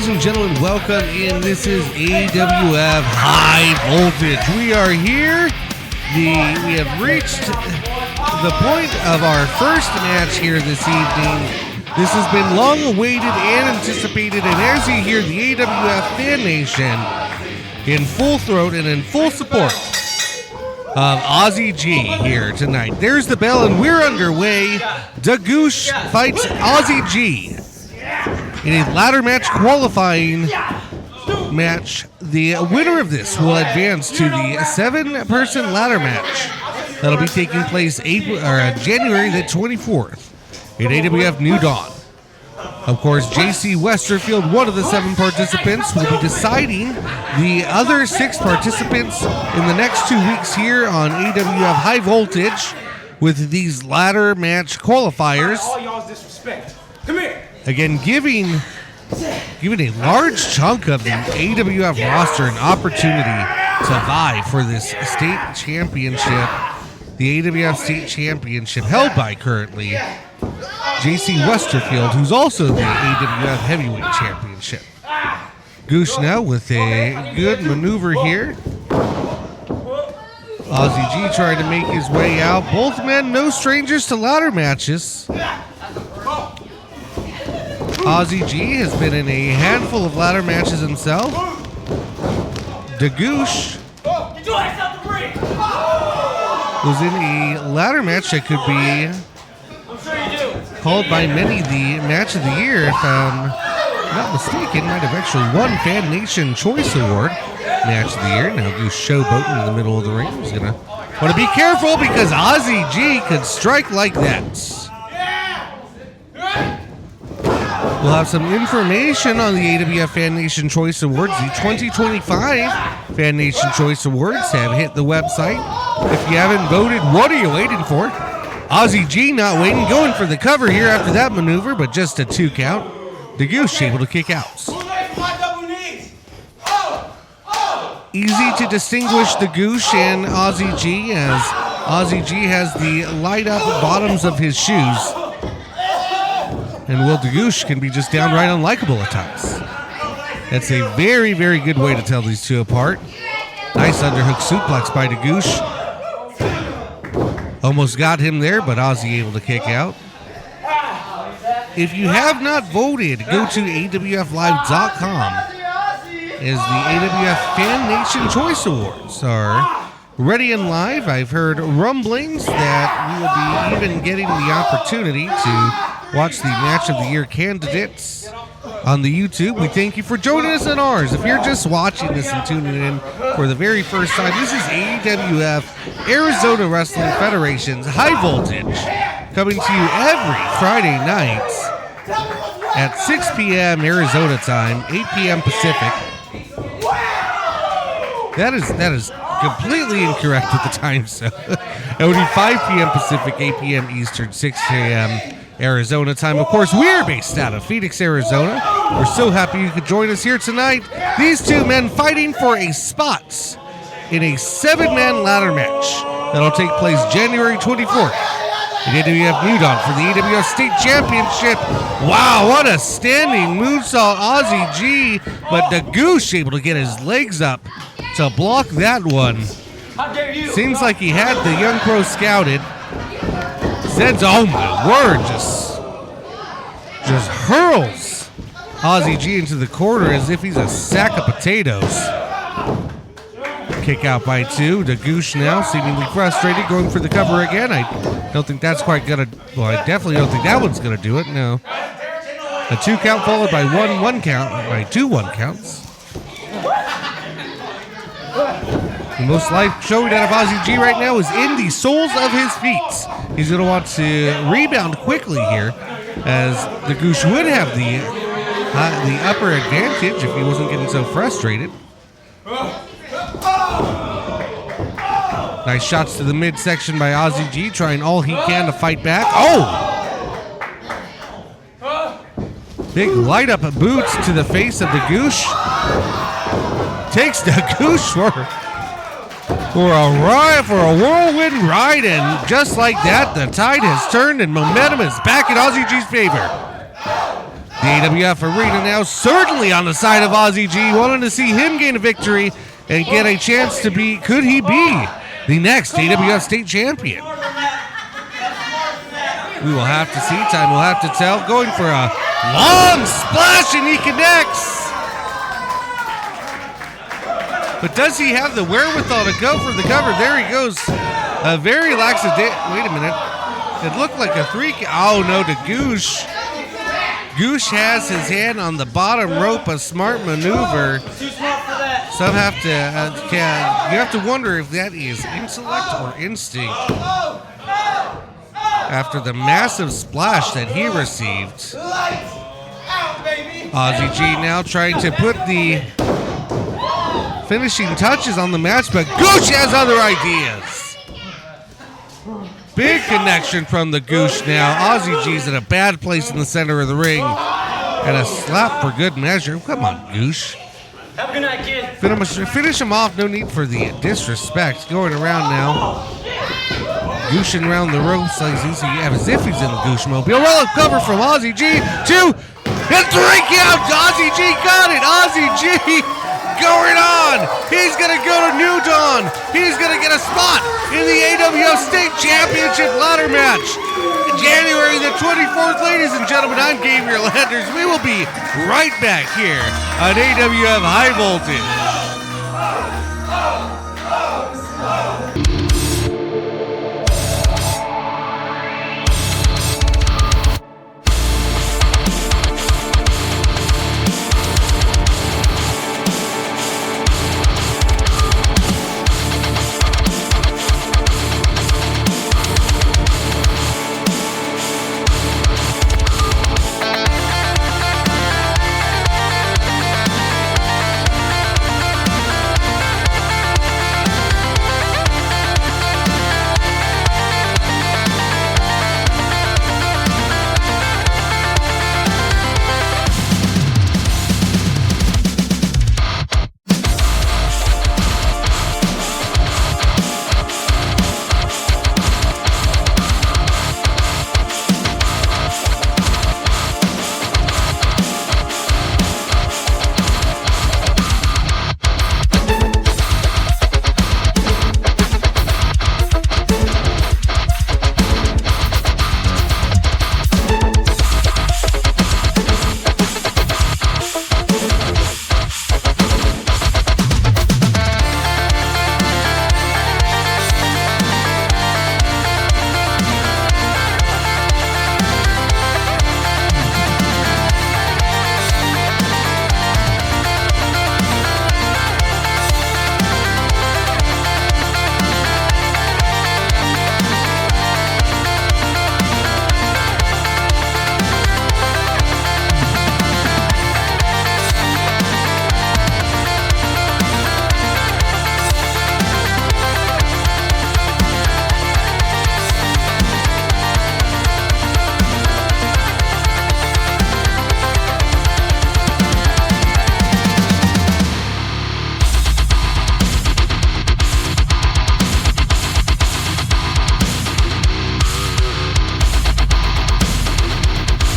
ladies and gentlemen, welcome in. This is AWF High Voltage. We are here. We have reached the point of our first match here this evening. This has been long awaited and anticipated, and as you hear the AWF fan nation in full throat and in full support of OZZI G here tonight. There's the bell, and we're underway. Goosh fights OZZI G in a ladder match qualifying match. The winner of this will advance to the 7-person ladder match that'll be taking place January the 24th at AWF New Dawn. Of course, JC Westerfield, one of the 7 participants, will be deciding the other 6 participants in the next 2 weeks here on AWF High Voltage with these ladder match qualifiers. All y'all's disrespect. Come here. Again, giving a large chunk of the AWF roster an opportunity to vie for this state championship, the AWF state championship held by currently JC Westerfield, who's also the AWF heavyweight championship. Goosh now with a good maneuver here. OZZI G trying to make his way out. Both men no strangers to ladder matches. OZZI G has been in a handful of ladder matches himself. Goosh was in a ladder match that could be called by many the match of the year. If I'm not mistaken, might have actually won Fan Nation Choice Award match of the year. Now Goosh showboating in the middle of the ring. He's gonna want to be careful because OZZI G could strike like that. We'll have some information on the AWF Fan Nation Choice Awards. The 2025 Fan Nation Choice Awards have hit the website. If you haven't voted, what are you waiting for? OZZI G not waiting, going for the cover here after that maneuver, but just a 2 count. Goosh able to kick out. Easy to distinguish the Goosh and OZZI G, as OZZI G has the light up bottoms of his shoes. And Will Goosh can be just downright unlikable at times. That's a very, very good way to tell these two apart. Nice underhook suplex by Goosh. Almost got him there, but OZZI able to kick out. If you have not voted, go to AWFlive.com, as the AWF Fan Nation Choice Awards are ready and live. I've heard rumblings that we will be even getting the opportunity to watch the Match of the Year candidates on the YouTube. We thank you for joining us on ours. If you're just watching this and tuning in for the very first time, this is AWF Arizona Wrestling Federation's High Voltage, coming to you every Friday night at 6 p.m. Arizona time, 8 p.m. Pacific. That is completely incorrect with the time zone. It would be 5 p.m. Pacific, 8 p.m. Eastern, 6 a.m. Arizona time. Of course, we're based out of Phoenix, Arizona. We're so happy you could join us here tonight. These 2 men fighting for a spot in a 7-man ladder match that'll take place January 24th at AWF New Dawn for the AWF State Championship. Wow, what a standing moonsault, OZZI G, but Goosh able to get his legs up to block that one. Seems like he had the young pro scouted. Zed's, oh my word, just hurls OZZI G into the corner as if he's a sack of potatoes. Kick out by 2. Goosh now seemingly frustrated, going for the cover again. I don't think that's quite gonna, well, I definitely don't think that one's gonna do it, no. A 2 count followed by 1 count, by 2 1 counts. The most life showing out of OZZI G right now is in the soles of his feet. He's going to want to rebound quickly here, as the Goosh would have the upper advantage if he wasn't getting so frustrated. Nice shots to the midsection by OZZI G, trying all he can to fight back. Oh! Big light up boots to the face of the Goosh. Takes the Goosh for a whirlwind ride, and just like that, the tide has turned and momentum is back in OZZI G's favor. The AWF Arena now certainly on the side of OZZI G, wanting to see him gain a victory and get a chance to be, could he be the next AWF state champion? We will have to see, time will have to tell. Going for a long splash and he connects. But does he have the wherewithal to go for the cover? There he goes. A very lackadaisical. Wait a minute. It looked like a three. Oh no, to Goosh. Goosh has his hand on the bottom rope. A smart maneuver. Some have to. You have to wonder if that is intellect or instinct. After the massive splash that he received, OZZI G now trying to put the finishing touches on the match, but Goosh has other ideas. Big connection from the Goosh now. OZZI G's in a bad place in the center of the ring. And a slap for good measure. Come on, Goosh. Have a good night, kid. Finish him off. No need for the disrespect. Going around now. Gooshing around the ropes as if he's in the Goosh mobile. Roll up cover from OZZI G. 2 and 3 count. OZZI G got it. OZZI G going on. He's going to go to New Dawn. He's going to get a spot in the AWF State Championship ladder match. January the 24th, ladies and gentlemen, I'm Gabriel Landers. We will be right back here on AWF High Voltage.